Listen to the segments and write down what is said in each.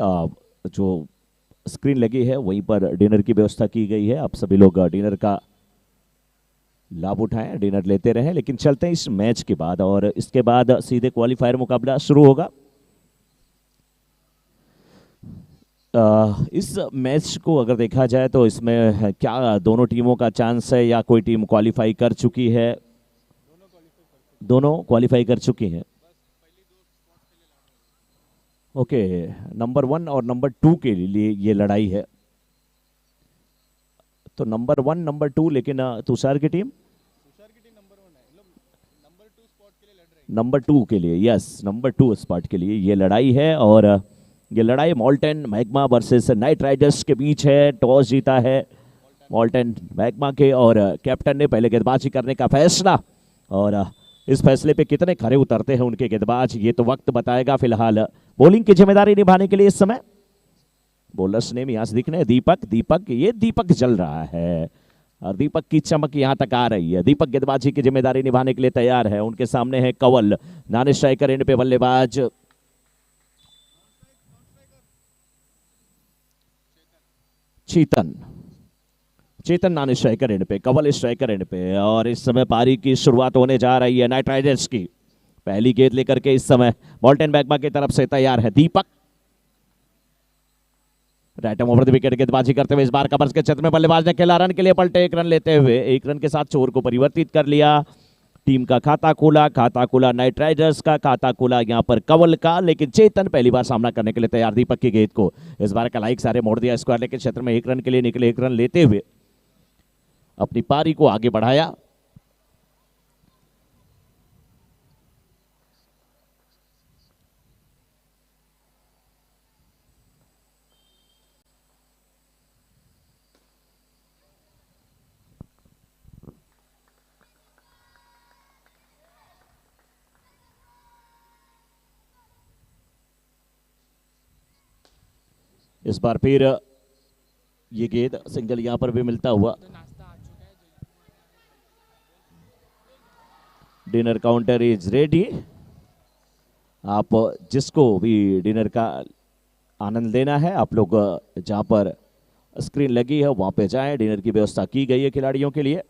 जो स्क्रीन लगी है वहीं पर डिनर की व्यवस्था की गई है। आप सभी लोग डिनर का लाभ उठाएं, डिनर लेते रहें। लेकिन चलते हैं इस मैच के बाद, और इसके बाद सीधे क्वालिफायर मुकाबला शुरू होगा। इस मैच को अगर देखा जाए तो इसमें क्या दोनों टीमों का चांस है, या कोई टीम क्वालिफाई कर चुकी है? दोनों क्वालिफाई कर चुकी हैं। ओके, नंबर 1 और नंबर 2 के लिए ये लड़ाई है। तो नंबर 1 नंबर 2, लेकिन तुषार की टीम नंबर 2 के लिए, यस, नंबर 2 स्पॉट के लिए ये लड़ाई है। और ये लड़ाई मॉल्टन मैग्मा वर्सेस नाइट राइडर्स के बीच है। टॉस जीता है मॉल्टन मैग्मा के, और कैप्टन ने पहले गेंदबाजी करने का फैसला। और इस फैसले पे कितने खरे उतरते हैं उनके गेंदबाज, ये तो वक्त बताएगा। फिलहाल बॉलिंग की जिम्मेदारी निभाने के लिए इस समय बॉलर्स नेम यहां से दिख रहे हैं। दीपक, ये दीपक चल रहा है, और दीपक की चमक यहां तक आ रही है। दीपक गेंदबाजी की जिम्मेदारी निभाने के लिए तैयार है। उनके सामने है कंवल, नॉन स्ट्राइकर एंड पे बल्लेबाज चेतन नॉन स्ट्राइकर एंड पे, कंवल स्ट्राइकर एंड पे। और इस समय पारी की शुरुआत होने जा रही है नाइट राइडर्स की। पहली गेंद लेकर के इस समय मॉल्टन मैग्मा की तरफ से तैयार है दीपक। राइट ओवर द विकेट गेंदबाजी करते हुए इस बार कवर्स के क्षेत्र में बल्लेबाज ने खेला, रन के लिए पलटे, 1 रन लेते हुए 1 रन के साथ चोर को परिवर्तित कर लिया। टीम का खाता खोला नाइट राइडर्स का, खाता खोला यहां पर कंवल का। लेकिन चेतन पहली बार सामना करने के लिए तैयार दीपक की गेंद को। इस बार का लाइक सारे मोड़ दिया स्क्वायर, लेकिन क्षेत्र में 1 रन के लिए निकले, 1 रन लेते हुए अपनी पारी को आगे बढ़ाया। इस बार फिर ये गेंद सिंगल यहां पर भी मिलता हुआ। Dinner counter is ready. आप जिसको भी डिनर का आनंद लेना है, आप लोग जहां पर स्क्रीन लगी है वहां पे जाएं। डिनर की व्यवस्था की गई है खिलाड़ियों के लिए,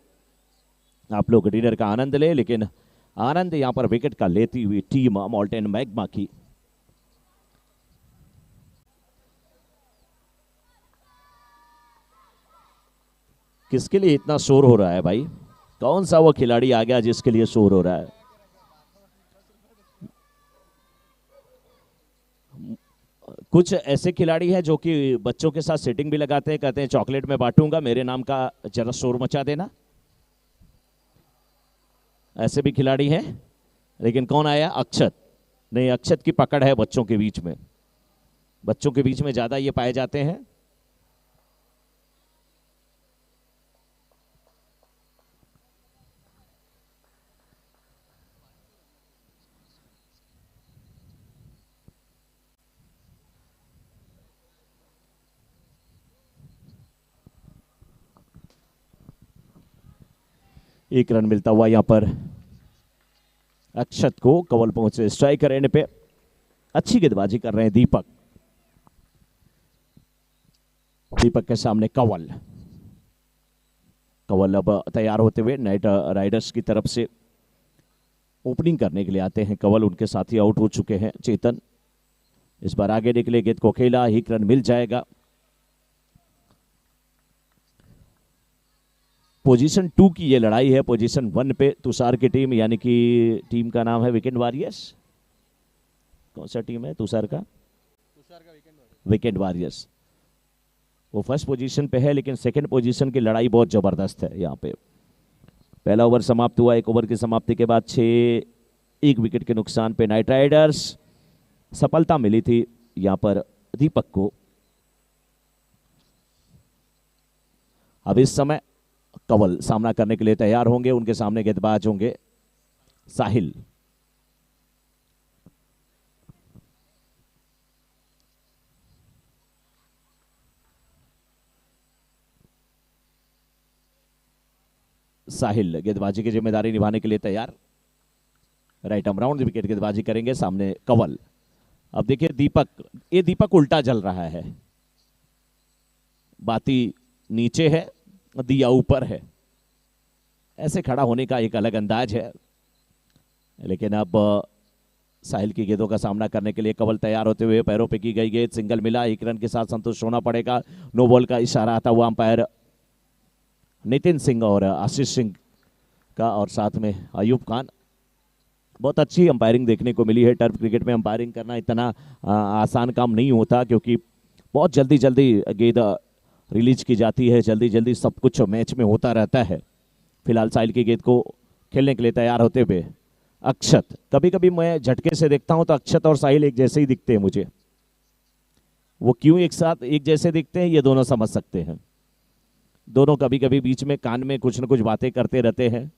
आप लोग डिनर का आनंद ले। लेकिन आनंद यहां पर विकेट का लेती हुई टीम मॉल्टन मैग्मा की। किसके लिए इतना शोर हो रहा है भाई? कौन सा वो खिलाड़ी आ गया जिसके लिए शोर हो रहा है? कुछ ऐसे खिलाड़ी हैं जो कि बच्चों के साथ सेटिंग भी लगाते हैं, कहते हैं चॉकलेट में बांटूंगा, मेरे नाम का जरा शोर मचा देना। ऐसे भी खिलाड़ी हैं। लेकिन कौन आया? अक्षत। नहीं, अक्षत की पकड़ है बच्चों के बीच में, बच्चों के बीच में ज्यादा ये पाए जाते हैं। एक रन मिलता हुआ यहां पर अक्षत को। कंवल पहुंचे स्ट्राइकर एंड पे, अच्छी गेंदबाजी कर रहे हैं दीपक। दीपक के सामने कंवल अब तैयार होते हुए नाइट राइडर्स की तरफ से ओपनिंग करने के लिए आते हैं कंवल। उनके साथी आउट हो चुके हैं चेतन। इस बार आगे निकले, गेंद को खेला, 1 रन मिल जाएगा। पोजीशन 2 की ये लड़ाई है। पोजीशन 1 पे तुषार की टीम, यानी कि टीम का नाम है वीकेंड वॉरियर्स। कौन सा टीम है तुषार का? Weekend warriors. वो फर्स्ट पोजीशन पे है, लेकिन सेकंड पोजीशन की लड़ाई बहुत जबरदस्त है यहाँ पे। पहला ओवर समाप्त हुआ। 1 ओवर की समाप्ति के बाद 1 विकेट के नुकसान पे नाइट राइडर्स सफलता मिली थी यहाँ पर दीपक को। अब इस समय कंवल सामना करने के लिए तैयार होंगे। उनके सामने गेंदबाज होंगे साहिल। साहिल गेंदबाजी की जिम्मेदारी निभाने के लिए तैयार। राइट आर्म राउंड विकेट गेंदबाजी करेंगे। सामने कंवल अब देखिए दीपक, ये दीपक उल्टा जल रहा है, बाती नीचे है, दिया ऊपर है। ऐसे खड़ा होने का एक अलग अंदाज है। लेकिन अब साहिल की गेंदों का सामना करने के लिए कंवल तैयार होते हुए, पैरों पे की गई गेंद, सिंगल मिला, 1 रन के साथ संतुष्ट होना पड़ेगा। नो बॉल का इशारा आता हुआ अंपायर नितिन सिंह और आशीष सिंह का, और साथ में अयूब खान। बहुत अच्छी अंपायरिंग देखने को मिली है। टर्फ क्रिकेट में अंपायरिंग करना इतना आसान काम नहीं होता, क्योंकि बहुत जल्दी जल्दी गेंद रिलीज की जाती है, जल्दी जल्दी सब कुछ मैच में होता रहता है। फिलहाल साहिल की गेंद को खेलने के लिए तैयार होते हुए अक्षत। कभी कभी मैं झटके से देखता हूं तो अक्षत और साहिल एक जैसे ही दिखते हैं मुझे। वो क्यों एक साथ एक जैसे दिखते हैं ये दोनों समझ सकते हैं। दोनों कभी कभी बीच में कान में कुछ न कुछ बातें करते रहते हैं।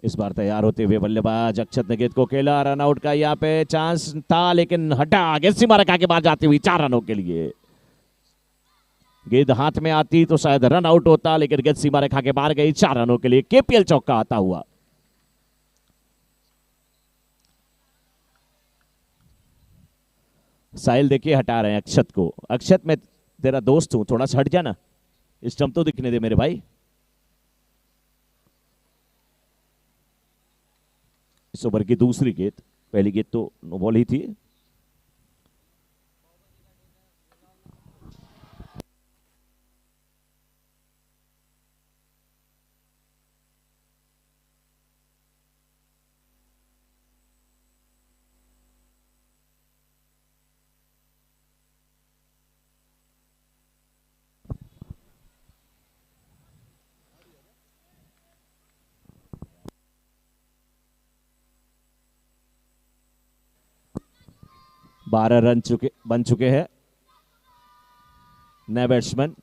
इस बार तैयार होते हुए बल्लेबाज अक्षत ने गेंद को खेला, रन आउट का यहाँ पे चांस था, लेकिन हटा, आगे सीमा रेखा के बाद जाती हुई 4 रनों के लिए। गेंद हाथ में आती तो शायद रन आउट होता, लेकिन गेंद सीमा रेखा के बाहर गई, 4 रनों के लिए। केपीएल चौका आता हुआ। साहिल देखिए हटा रहे हैं अक्षत को। अक्षत, मैं तेरा दोस्त हूं, थोड़ा सा हट जाना, स्टंप तो दिखने दे मेरे भाई। इस ओवर की दूसरी गेंद, पहली गेंद तो नो बॉल ही थी। बारह रन बन चुके हैं। नए बैट्समैन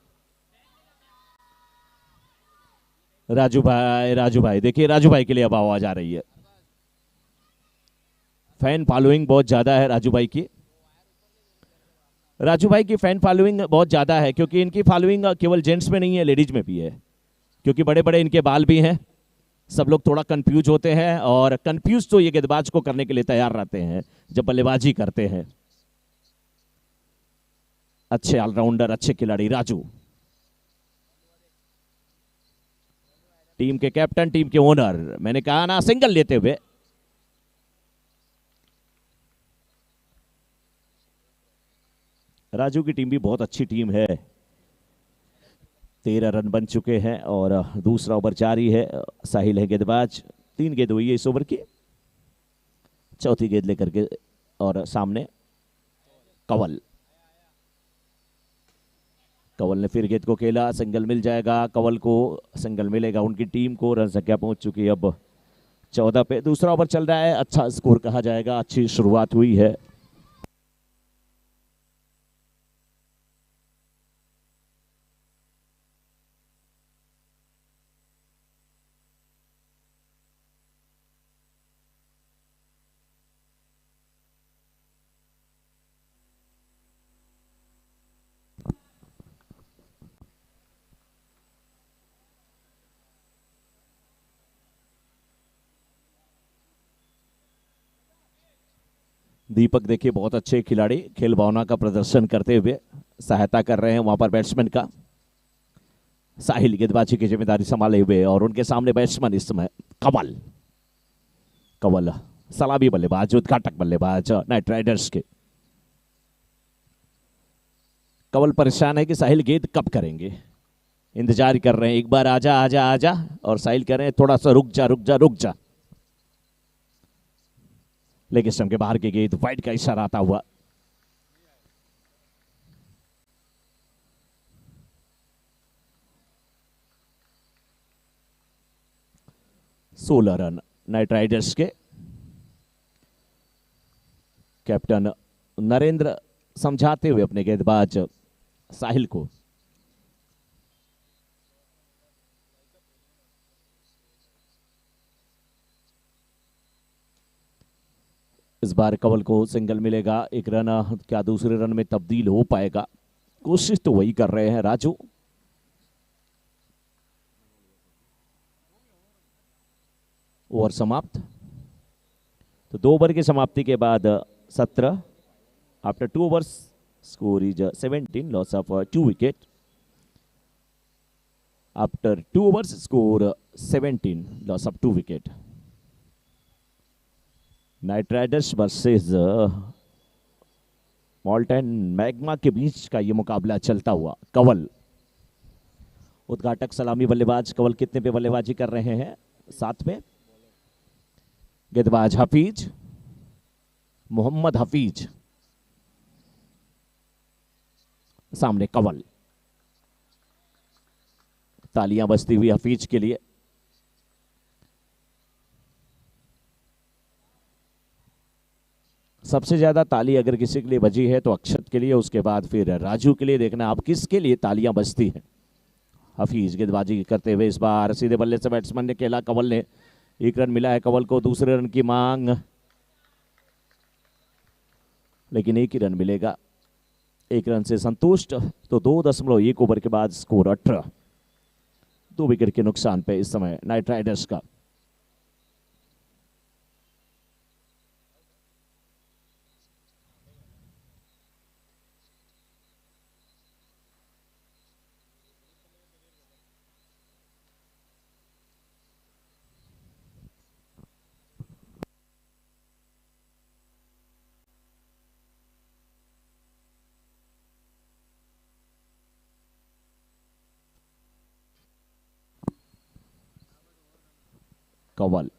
राजू भाई देखिए, राजू भाई के लिए अब आवाज आ रही है। फैन फॉलोइंग बहुत ज्यादा है राजू भाई की। राजू भाई की फैन फॉलोइंग बहुत ज्यादा है, क्योंकि इनकी फॉलोइंग केवल जेंट्स में नहीं है, लेडीज में भी है। क्योंकि बड़े बड़े इनके बाल भी हैं। सब लोग थोड़ा कंफ्यूज होते हैं, और कंफ्यूज तो ये गेंदबाज को करने के लिए तैयार रहते हैं जब बल्लेबाजी करते हैं। अच्छे ऑलराउंडर, अच्छे खिलाड़ी राजू, टीम के कैप्टन, टीम के ओनर। मैंने कहा ना, सिंगल लेते हुए। राजू की टीम भी बहुत अच्छी टीम है। 13 रन बन चुके हैं और दूसरा ओवर जारी है। साहिल है गेंदबाज, 3 गेंद हुई है इस ओवर की, चौथी गेंद लेकर के, और सामने कंवल ने फिर गेंद को खेला, सिंगल मिल जाएगा कंवल को, सिंगल मिलेगा उनकी टीम को। रन संख्या पहुंच चुकी है अब 14 पे। दूसरा ओवर चल रहा है, अच्छा स्कोर कहा जाएगा, अच्छी शुरुआत हुई है। दीपक देखिए बहुत अच्छे खिलाड़ी, खेल भावना का प्रदर्शन करते हुए सहायता कर रहे हैं वहां पर बैट्समैन का। साहिल गेंदबाजी की जिम्मेदारी संभाले हुए, और उनके सामने बैट्समैन इस समय कंवल सलामी बल्लेबाज, उद्घाटक बल्लेबाज नाइट राइडर्स के। कंवल परेशान है कि साहिल गेंद कब करेंगे, इंतजार कर रहे हैं, एक बार आजा आजा आजा, और साहिल कह रहे हैं थोड़ा सा रुक जा रुक जा रुक जा। लेग स्टंप के बाहर की गेंद, वाइड का इशारा आता हुआ। सोलह रन नाइट राइडर्स के। कैप्टन नरेंद्र समझाते हुए अपने गेंदबाज साहिल को। इस बार कंवल को सिंगल मिलेगा, 1 रन क्या दूसरे रन में तब्दील हो पाएगा, कोशिश तो वही कर रहे हैं राजू। ओवर समाप्त। तो 2 ओवर की समाप्ति के बाद 17 after 2 overs score is 17 loss of 2 wicket. After 2 overs score 17 loss of 2 wicket. Night Riders versus मॉल्टन magma के बीच का ये मुकाबला चलता हुआ। कंवल उद्घाटक सलामी बल्लेबाज कंवल कितने पे बल्लेबाजी कर रहे हैं? 7 पे। गेंदबाज हफीज, मोहम्मद हफीज, सामने कंवल। तालियां बजती हुई हफीज के लिए। सबसे ज्यादा ताली अगर किसी के लिए बजी है तो अक्षत के लिए, उसके बाद फिर राजू के लिए। देखना आप किसके लिए तालियां बजती हैं। हफीज गेंदबाजी करते हुए इस बार सीधे बल्ले से बैट्समैन ने खेला। कंवल ने 1 रन मिला है कंवल को। दूसरे रन की मांग, लेकिन 1 ही रन मिलेगा। 1 रन से संतुष्ट। तो 2.1 ओवर के बाद स्कोर 18। 2 विकेट के नुकसान पे इस समय नाइट राइडर्स का। कंवल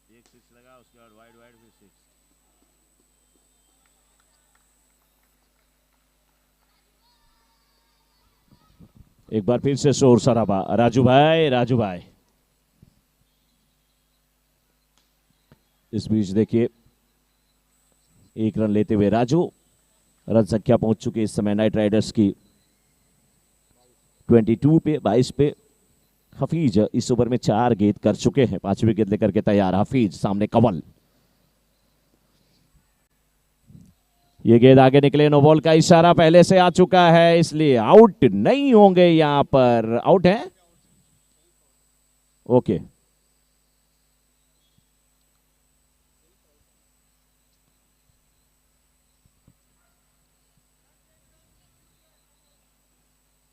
एक 6 लगा, उसके बाद वाइड वाइड फिर 6। एक बार फिर से शोर शराबा। राजू भाई, राजू भाई। इस बीच देखिए 1 रन लेते हुए राजू। रन संख्या पहुंच चुकी है इस समय नाइट राइडर्स की 22 पे, 22 पे। हफीज इस ओवर में 4 गेंद कर चुके हैं। 5वीं गेंद लेकर के तैयार हफीज। सामने कंवल। ये गेंद आगे निकले। नो बॉल का इशारा पहले से आ चुका है, इसलिए आउट नहीं होंगे। यहां पर आउट है। ओके।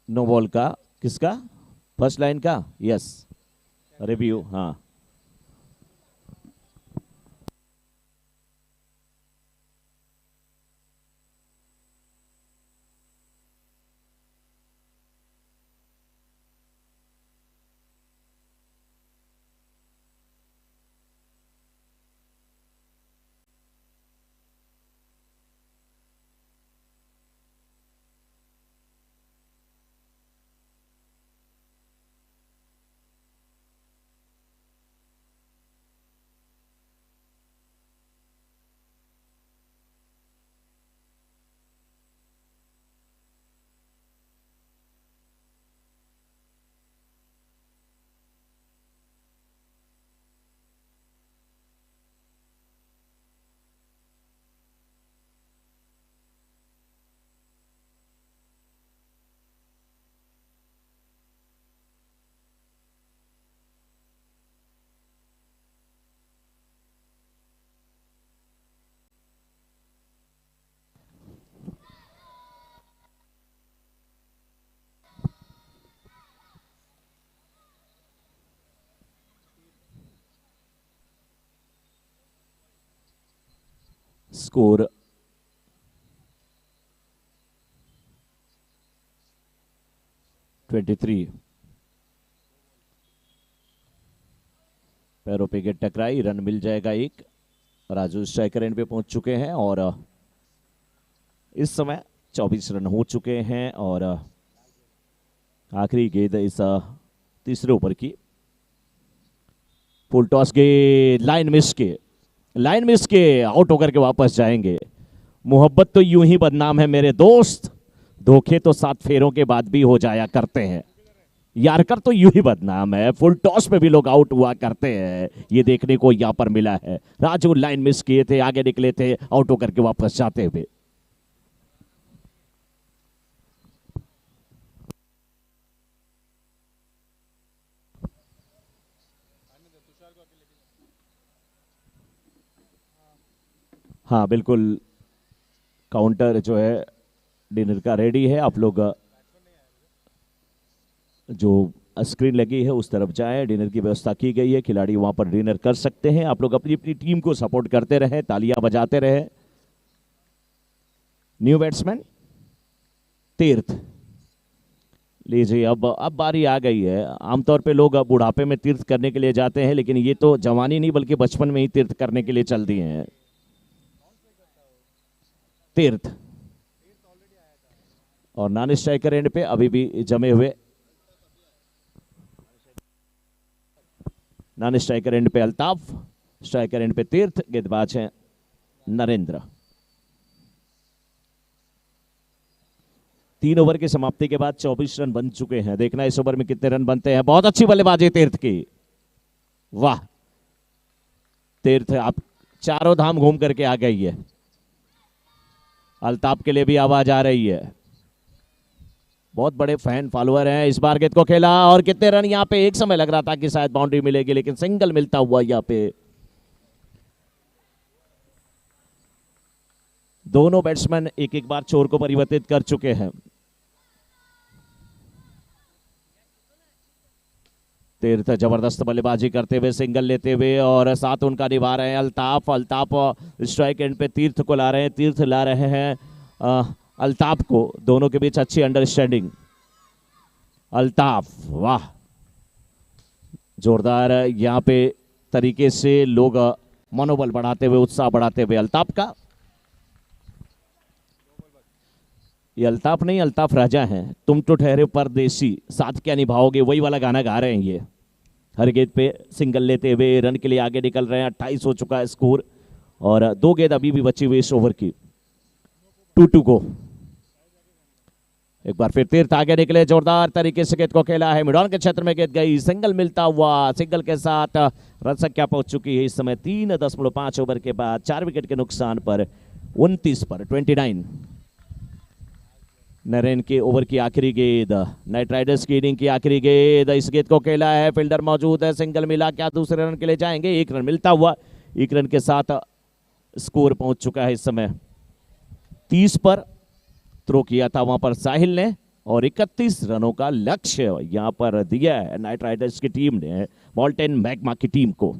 नो बॉल का किसका? फर्स्ट लाइन का। Yes, review. हाँ, स्कोर 23। पैरों पे गेट टकराई, रन मिल जाएगा एक। राजू स्ट्राइकर एंड पे पहुंच चुके हैं और इस समय 24 रन हो चुके हैं और आखिरी गेंद इस तीसरे ओवर की। फुल टॉस गेंद, लाइन मिस के आउट होकर के वापस जाएंगे। मोहब्बत तो यूं ही बदनाम है मेरे दोस्त, धोखे तो 7 फेरों के बाद भी हो जाया करते हैं। यारकर तो यूं ही बदनाम है, फुल टॉस पे भी लोग आउट हुआ करते हैं, ये देखने को यहां पर मिला है। राजू लाइन मिस किए थे, आगे निकले थे, आउट होकर के वापस जाते हुए। हाँ बिल्कुल, काउंटर जो है डिनर का रेडी है। आप लोग जो स्क्रीन लगी है उस तरफ जाएं, डिनर की व्यवस्था की गई है, खिलाड़ी वहां पर डिनर कर सकते हैं। आप लोग अपनी अपनी टीम को सपोर्ट करते रहें, तालियां बजाते रहें। न्यू बैट्समैन तीर्थ, लीजिए अब बारी आ गई है। आमतौर पे लोग बुढ़ापे में तीर्थ करने के लिए जाते हैं, लेकिन ये तो जवानी नहीं बल्कि बचपन में ही तीर्थ करने के लिए चल दिए हैं। तीर्थ और नॉन स्ट्राइकर एंड पे अभी भी जमे हुए, नॉन स्ट्राइकर एंड पे अल्ताफ, स्ट्राइकर एंड पे तीर्थ, गेंदबाज हैं नरेंद्र। 3 ओवर की समाप्ति के बाद 24 रन बन चुके हैं। देखना इस ओवर में कितने रन बनते हैं। बहुत अच्छी बल्लेबाजी तीर्थ की, वाह तीर्थ, आप चारों धाम घूम करके आ गई है। अल्ताफ के लिए भी आवाज आ रही है, बहुत बड़े फैन फॉलोअर हैं। इस बार गेंद को खेला और कितने रन यहां पे, एक समय लग रहा था कि शायद बाउंड्री मिलेगी, लेकिन सिंगल मिलता हुआ यहां पे। दोनों बैट्समैन एक एक बार चोर को परिवर्तित कर चुके हैं। तीर्थ जबरदस्त बल्लेबाजी करते हुए सिंगल लेते हुए और साथ उनका निभा रहे हैं अल्ताफ। अल्ताफ स्ट्राइक एंड पे तीर्थ को ला रहे हैं, तीर्थ ला रहे हैं अल्ताफ को। दोनों के बीच अच्छी अंडरस्टैंडिंग। अल्ताफ, वाह जोरदार यहाँ पे तरीके से लोग मनोबल बढ़ाते हुए, उत्साह बढ़ाते हुए। अल्ताफ का, ये अल्ताफ नहीं, अल्ताफ राजा हैं। तुम तो ठहरे परदेसी, साथ क्या निभाओगे, वही वाला गाना गा रहे हैं ये। हर गेंद पे सिंगल लेते हुए रन के लिए आगे निकल रहे हैं। 28 हो चुका है स्कोर और 2 गेंद अभी भी बची हुई इस ओवर की। 2-2 को एक बार फिर तीर्थ आगे निकले, जोरदार तरीके से गेंद को खेला है, मिडॉन के क्षेत्र में गेंद गई, सिंगल मिलता हुआ। सिंगल के साथ रन संख्या पहुंच चुकी है इस समय 3.5 ओवर के बाद 4 विकेट के नुकसान पर 29 पर 29। नरेन के ओवर की आखिरी गेंद, नाइट राइडर्स की इनिंग की आखिरी गेंद। इस गेंद को खेला है, फील्डर मौजूद है, सिंगल मिला, क्या दूसरे रन के लिए जाएंगे? 1 रन मिलता हुआ, 1 रन के साथ स्कोर पहुंच चुका है इस समय 30 पर। थ्रो किया था वहां पर साहिल ने और 31 रनों का लक्ष्य यहां पर दिया है नाइट राइडर्स की टीम ने मॉल्टन मैग्मा की टीम को।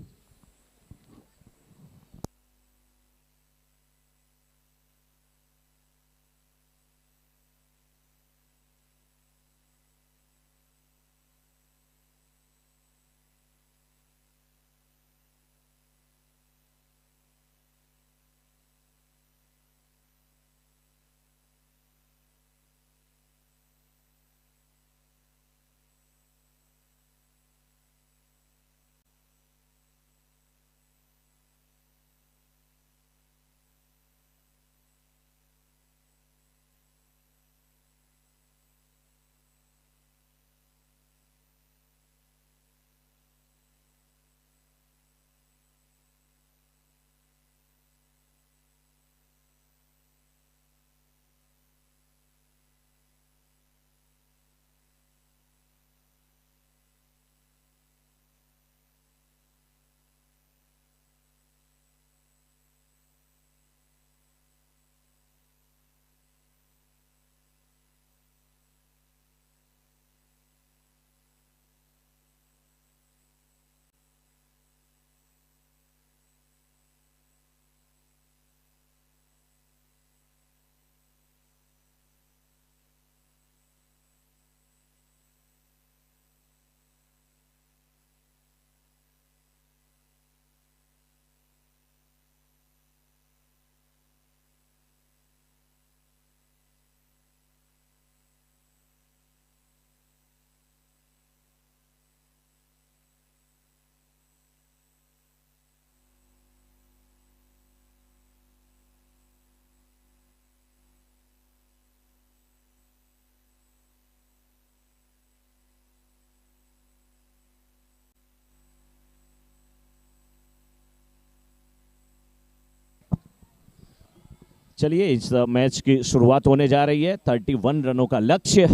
चलिए इस मैच की शुरुआत होने जा रही है। 31 रनों का लक्ष्य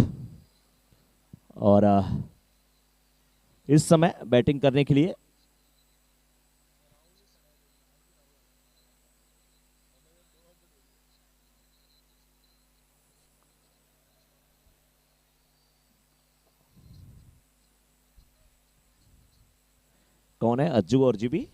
और इस समय बैटिंग करने के लिए कौन है? अज्जू और जीबी।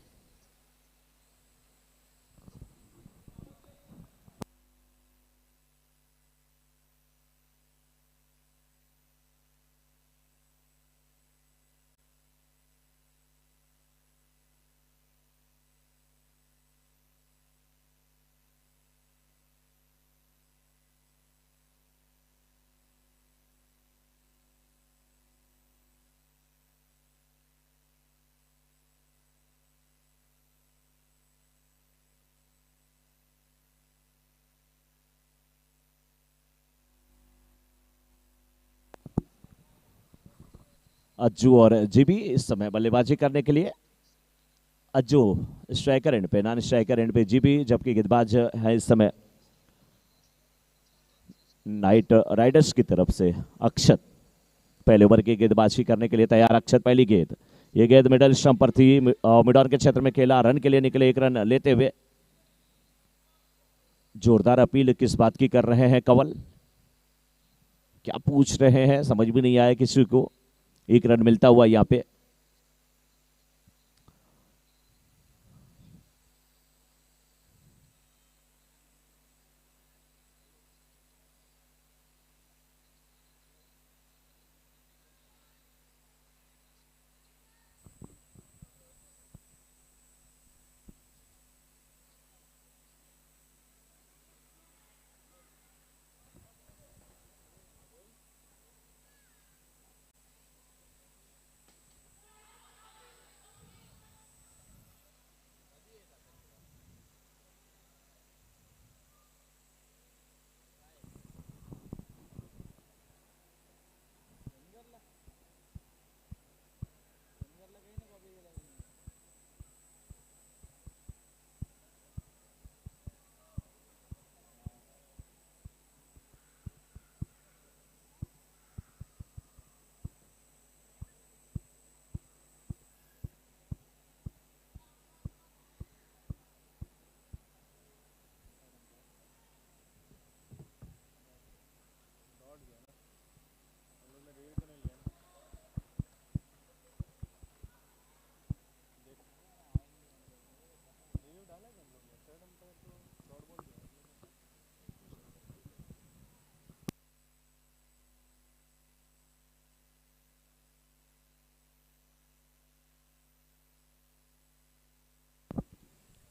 अज्जू और जीबी इस समय बल्लेबाजी करने के लिए। अज्जू स्ट्राइकर एंड पे, नॉन स्ट्राइकर एंड पे जीबी, जबकि गेंदबाज है इस समय नाइट राइडर्स की तरफ से अक्षत। पहले ओवर की गेंदबाजी करने के लिए तैयार अक्षत। पहली गेंद, ये गेंद मिडल स्टंप पर थी, मिड ऑन के क्षेत्र में खेला, रन के लिए निकले, 1 रन लेते हुए। जोरदार अपील किस बात की कर रहे हैं कंवल? क्या पूछ रहे हैं समझ भी नहीं आया किसी को। 1 रन मिलता हुआ यहाँ पे।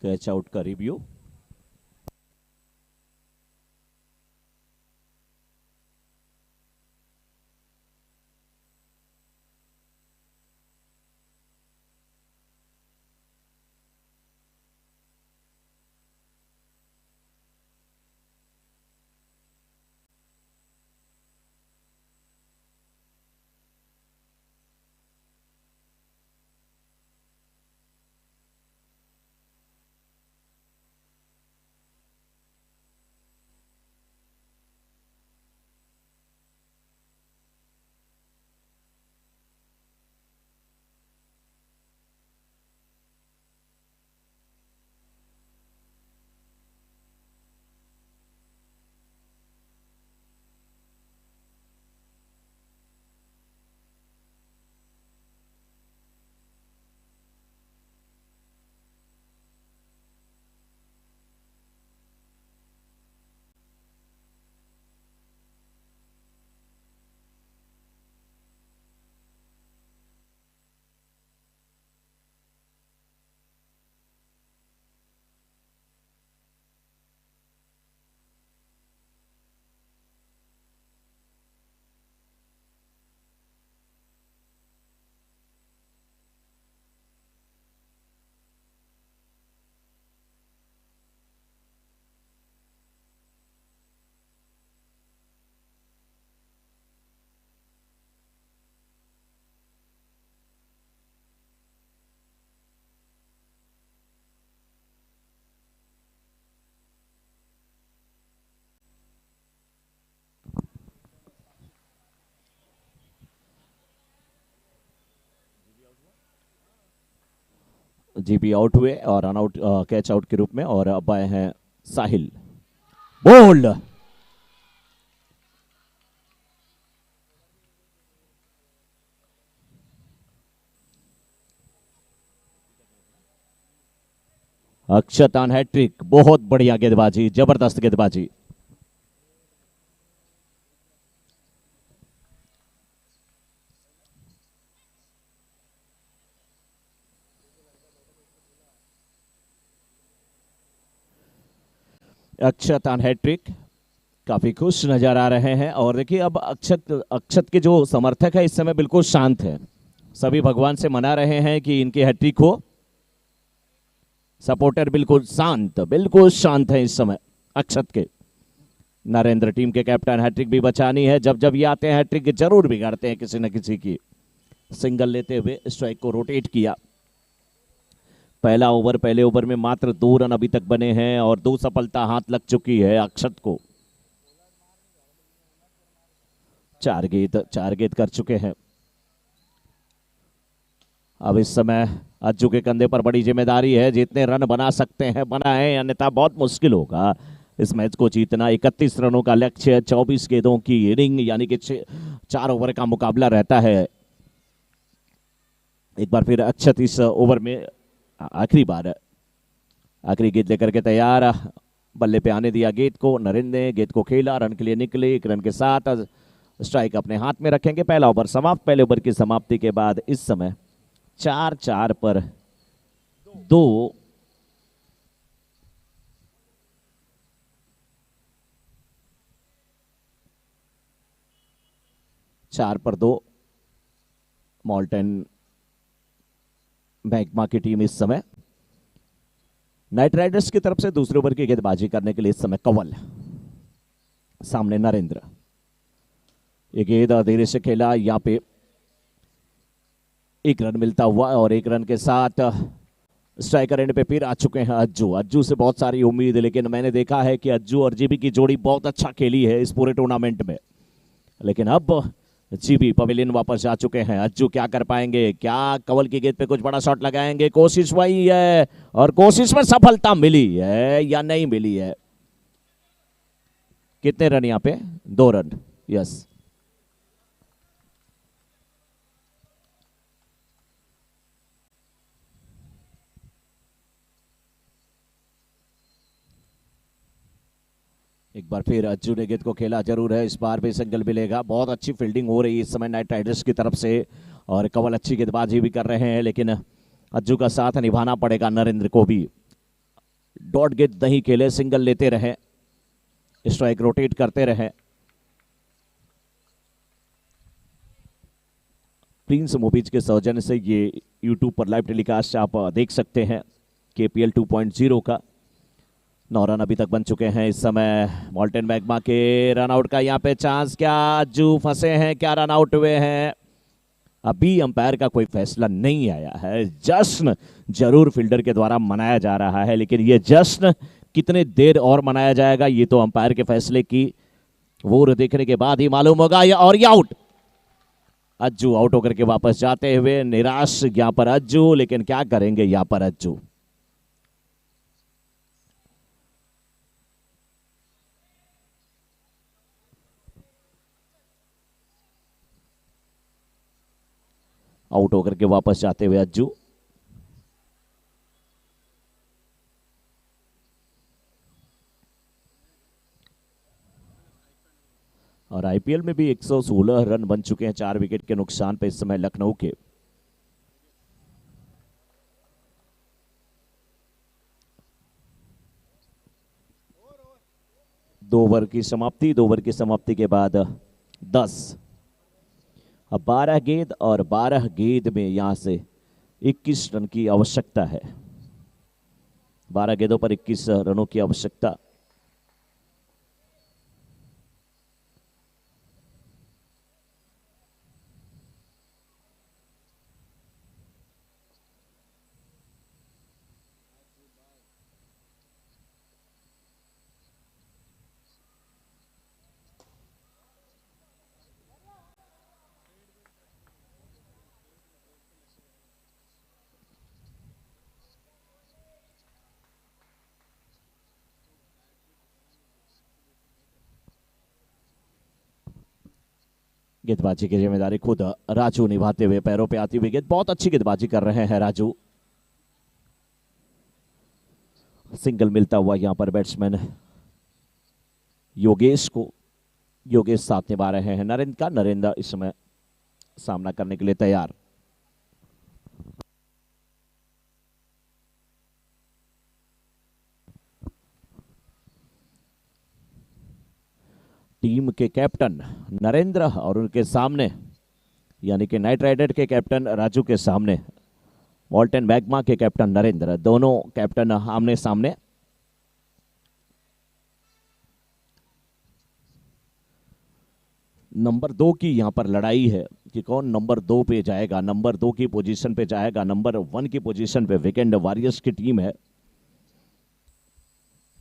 कैच आउट का रिव्यू। जीपी आउट हुए और रन आउट कैच आउट के रूप में, और अब आए हैं साहिल। बोल्ड, अक्षत ऑन हैट्रिक, बहुत बढ़िया गेंदबाजी, जबरदस्त गेंदबाजी। अक्षत ऑन हैट्रिक, काफी खुश नजर आ रहे हैं। और देखिए अब अक्षत अक्षत के जो समर्थक है इस समय बिल्कुल शांत है, सभी भगवान से मना रहे हैं कि इनकी हैट्रिक हो। सपोर्टर बिल्कुल शांत है इस समय अक्षत के। नरेंद्र टीम के कैप्टन, हैट्रिक भी बचानी है, जब जब ये आते हैं हैट्रिक जरूर बिगाड़ते हैं किसी न किसी की। सिंगल लेते हुए स्ट्राइक को रोटेट किया। पहला ओवर, पहले ओवर में मात्र 2 रन अभी तक बने हैं और 2 सफलता हाथ लग चुकी है अक्षत को। 4 गेंद कर चुके हैं। अब इस समय अज्जू के कंधे पर बड़ी जिम्मेदारी है, जितने रन बना सकते हैं बनाएं, अन्यथा बहुत मुश्किल होगा इस मैच को जीतना। 31 रनों का लक्ष्य, 24 गेंदों की इनिंग, यानी कि 4 ओवर का मुकाबला रहता है। एक बार फिर अक्षत इस ओवर में आखिरी गेंद लेकर के तैयार, बल्ले पे आने दिया गेंद को, नरेंद्र ने गेंद को खेला, रन के लिए निकले। 1 रन के साथ स्ट्राइक अपने हाथ में रखेंगे। पहला ओवर समाप्त। पहले ओवर की समाप्ति के बाद इस समय 4-4 पर 2 4 पर 2 मॉल्टन मैग्मा की टीम इस समय। नाइट राइडर्स की तरफ से दूसरे ओवर की गेंदबाजी करने के लिए इस समय कंवल, सामने नरेंद्र। एक गेंद धीरे से खेला, यहां पे 1 रन मिलता हुआ, और 1 रन के साथ स्ट्राइकर एंड पे फिर आ चुके हैं अज्जू से बहुत सारी उम्मीद, लेकिन मैंने देखा है कि अज्जू और जीबी की जोड़ी बहुत अच्छा खेली है इस पूरे टूर्नामेंट में। लेकिन अब जीबी पवेलियन वापस जा चुके हैं। अज्जू क्या कर पाएंगे? क्या कंवल की गेंद पे कुछ बड़ा शॉट लगाएंगे? कोशिश वही है, और कोशिश में सफलता मिली है या नहीं मिली है? कितने रन यहां पे? 2 रन। यस, एक बार फिर अज्जू ने गेंद को खेला जरूर है, इस बार भी सिंगल मिलेगा। बहुत अच्छी फील्डिंग हो रही है इस समय नाइट राइडर्स की तरफ से, और कंवल अच्छी गेंदबाजी भी कर रहे हैं, लेकिन अज्जू का साथ निभाना पड़ेगा नरेंद्र को भी। डॉट गेंद नहीं खेले, सिंगल लेते रहे, स्ट्राइक रोटेट करते रहे। प्रिंस मूवीज के सौजन्य से ये यूट्यूब पर लाइव टेलीकास्ट आप देख सकते हैं केपीएल 2.0 का। 9 रन अभी तक बन चुके हैं इस समय मॉल्टन मैग्मा के। रन आउट का यहाँ पे चांस, क्या अज्जू फंसे हैं? क्या रन आउट हुए हैं? अभी अंपायर का कोई फैसला नहीं आया है। जश्न जरूर फील्डर के द्वारा मनाया जा रहा है, लेकिन ये जश्न कितने देर और मनाया जाएगा ये तो अंपायर के फैसले की वो देखने के बाद ही मालूम होगा। और ये आउट, अज्जू आउट होकर के वापस जाते हुए निराश यहां पर अज्जू, लेकिन क्या करेंगे यहां पर अज्जू। आउट होकर के वापस जाते हुए अज्जू। और आईपीएल में भी 116 रन बन चुके हैं 4 विकेट के नुकसान पे इस समय लखनऊ के। दो ओवर की समाप्ति के बाद 10, अब 12 गेंद, और 12 गेंद में यहां से 21 रन की आवश्यकता है। 12 गेंदों पर 21 रनों की आवश्यकता। गेंदबाजी की जिम्मेदारी खुद राजू निभाते हुए पैरों पे आती हुई गेंद, बहुत अच्छी गेंदबाजी कर रहे हैं राजू। सिंगल मिलता हुआ यहां पर बैट्समैन योगेश को, योगेश साथ निभा रहे हैं नरेंद्र का। नरेंद्र इस समय सामना करने के लिए तैयार। टीम के कैप्टन नरेंद्र और उनके सामने यानी कि नाइट राइडर के कैप्टन राजू के सामने मॉल्टन मैग्मा के कैप्टन नरेंद्र, दोनों कैप्टन आमने सामने। नंबर 2 की यहां पर लड़ाई है कि कौन नंबर 2 पे जाएगा, नंबर 2 की पोजीशन पे जाएगा। नंबर 1 की पोजीशन पे वीकेंड वॉरियर्स की टीम है।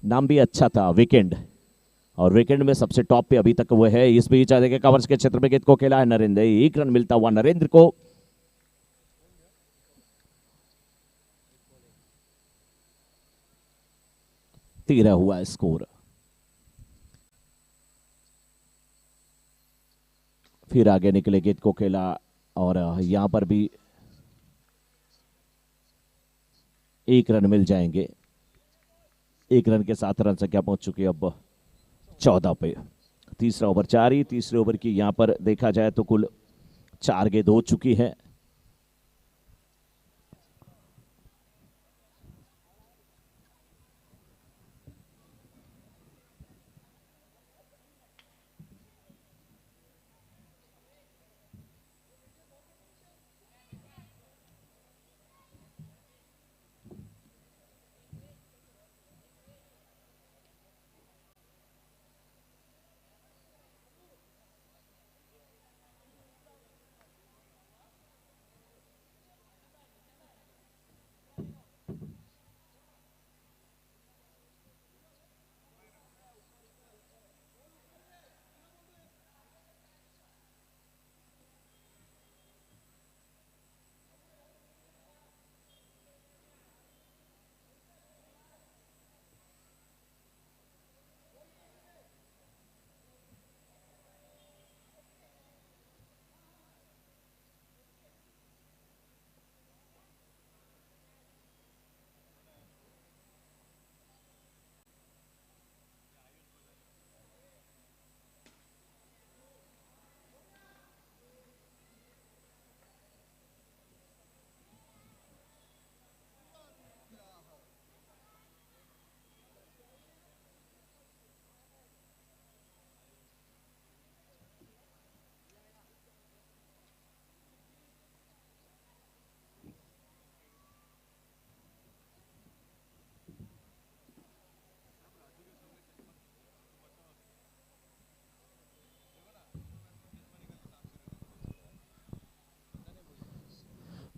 नाम भी अच्छा था वीकेंड, और वीकेंड में सबसे टॉप पे अभी तक वो है। इस बीच आगे कवर्स के क्षेत्र में गेंद को खेला है नरेंद्र, 1 रन मिलता हुआ नरेंद्र को। तेरह हुआ स्कोर। फिर आगे निकले, गेंद को खेला और यहां पर भी 1 रन मिल जाएंगे। 1 रन के साथ रन संख्या पहुंच चुकी है अब 14 पे। तीसरा ओवर जारी। तीसरे ओवर की यहां पर देखा जाए तो कुल 4 गेंद हो चुकी है।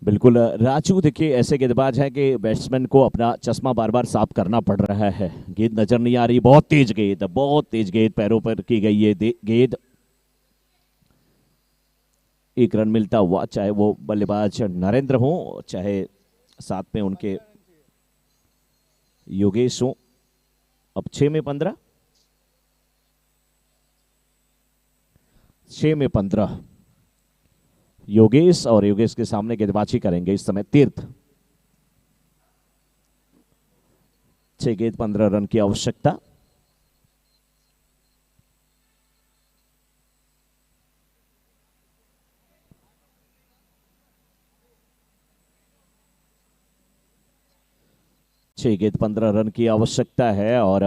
बिल्कुल राजू, देखिए ऐसे गेंदबाज हैं कि बैट्समैन को अपना चश्मा बार बार साफ करना पड़ रहा है। गेंद नजर नहीं आ रही, बहुत तेज गेंद, बहुत तेज गेंद पैरों पर की गई है गेंद। 1 रन मिलता हुआ, चाहे वो बल्लेबाज नरेंद्र हो चाहे साथ में उनके योगेश हो। अब 6 में 15, 6 में 15 योगेश, और योगेश के सामने गेंदबाजी करेंगे इस समय तीर्थ। 6 गेंद 15 रन की आवश्यकता। छह गेंद 15 रन की आवश्यकता है और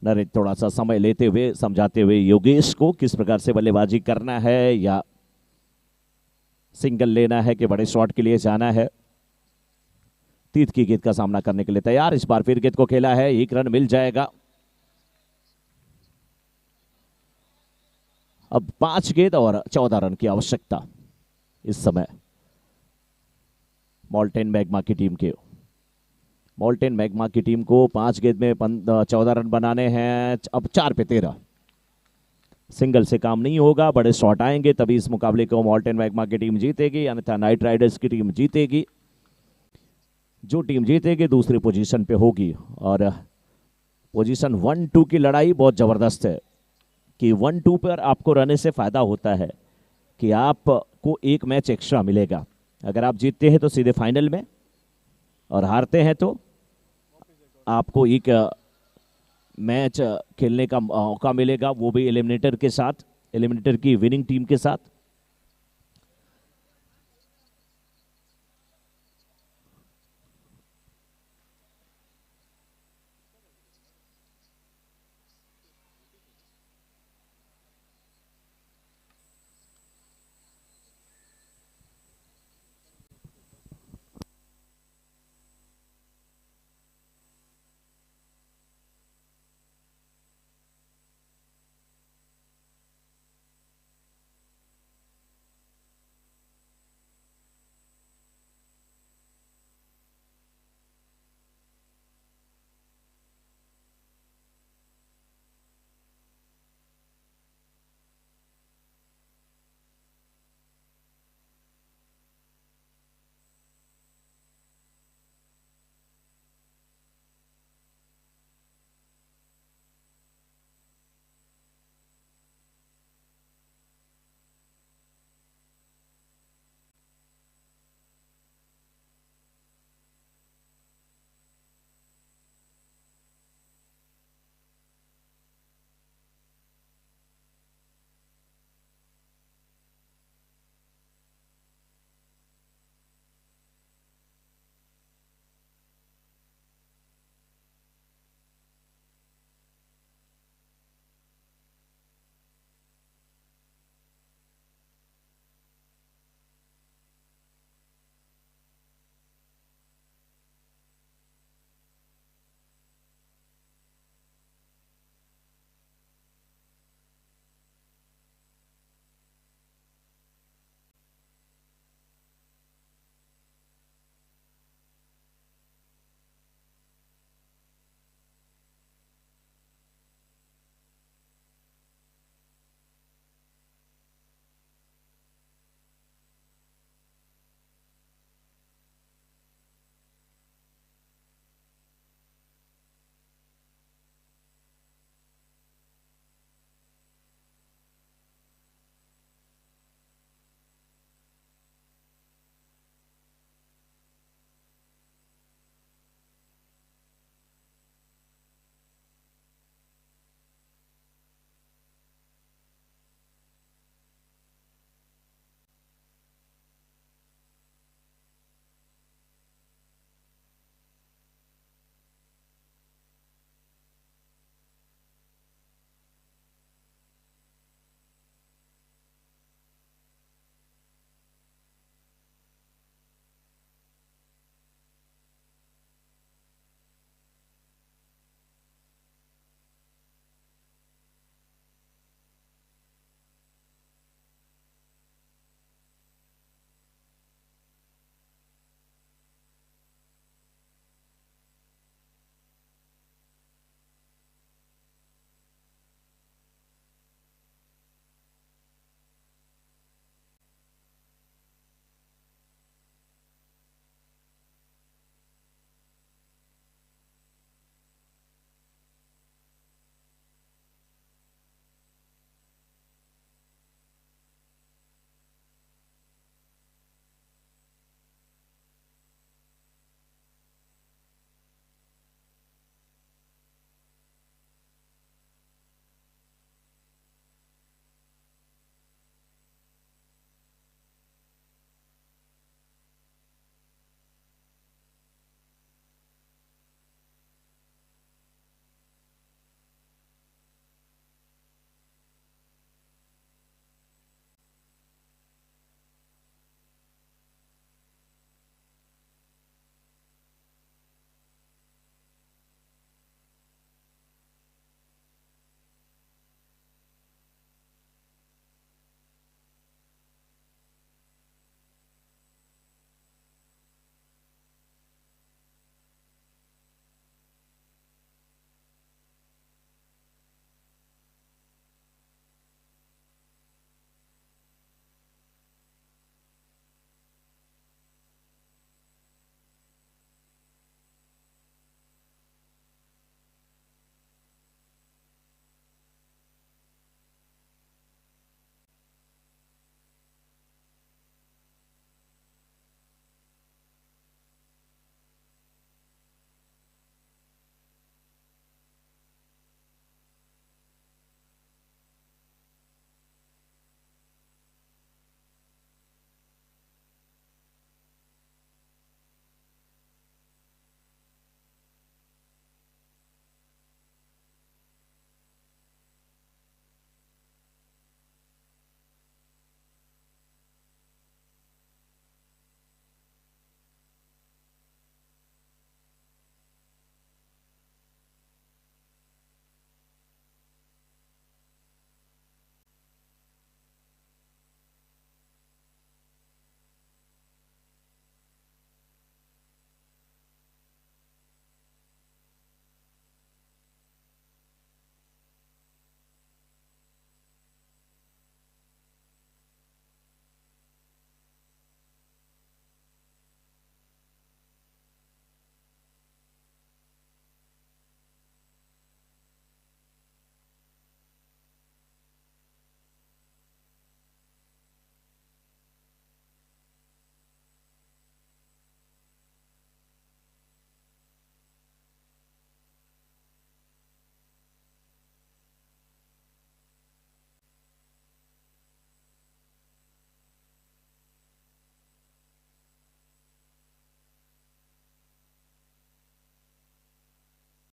नरेंद्र थोड़ा सा समय लेते हुए समझाते हुए योगेश को किस प्रकार से बल्लेबाजी करना है, या सिंगल लेना है कि बड़े शॉट के लिए जाना है। तीर्थ की गेंद का सामना करने के लिए तैयार। इस बार फिर गेंद को खेला है, 1 रन मिल जाएगा। अब 5 गेंद और 14 रन की आवश्यकता इस समय मॉल्टेन मैग्मा की टीम के। मॉल्टेन मैग्मा की टीम को 5 गेंद में 14 रन बनाने हैं। अब 4 पे 13। सिंगल से काम नहीं होगा, बड़े शॉट आएंगे तभी इस मुकाबले को मॉल्टेन मैग्मा की टीम जीतेगी, अन्यथा नाइट राइडर्स की टीम जीतेगी। जो टीम जीतेगी दूसरी पोजीशन पे होगी। और पोजीशन 1-2 की लड़ाई बहुत जबरदस्त है कि 1-2 पर आपको रहने से फायदा होता है। कि आपको एक मैच एक्स्ट्रा मिलेगा। अगर आप जीतते हैं तो सीधे फाइनल में, और हारते हैं तो आपको एक मैच खेलने का मौका मिलेगा, वो भी एलिमिनेटर के साथ, एलिमिनेटर की विनिंग टीम के साथ।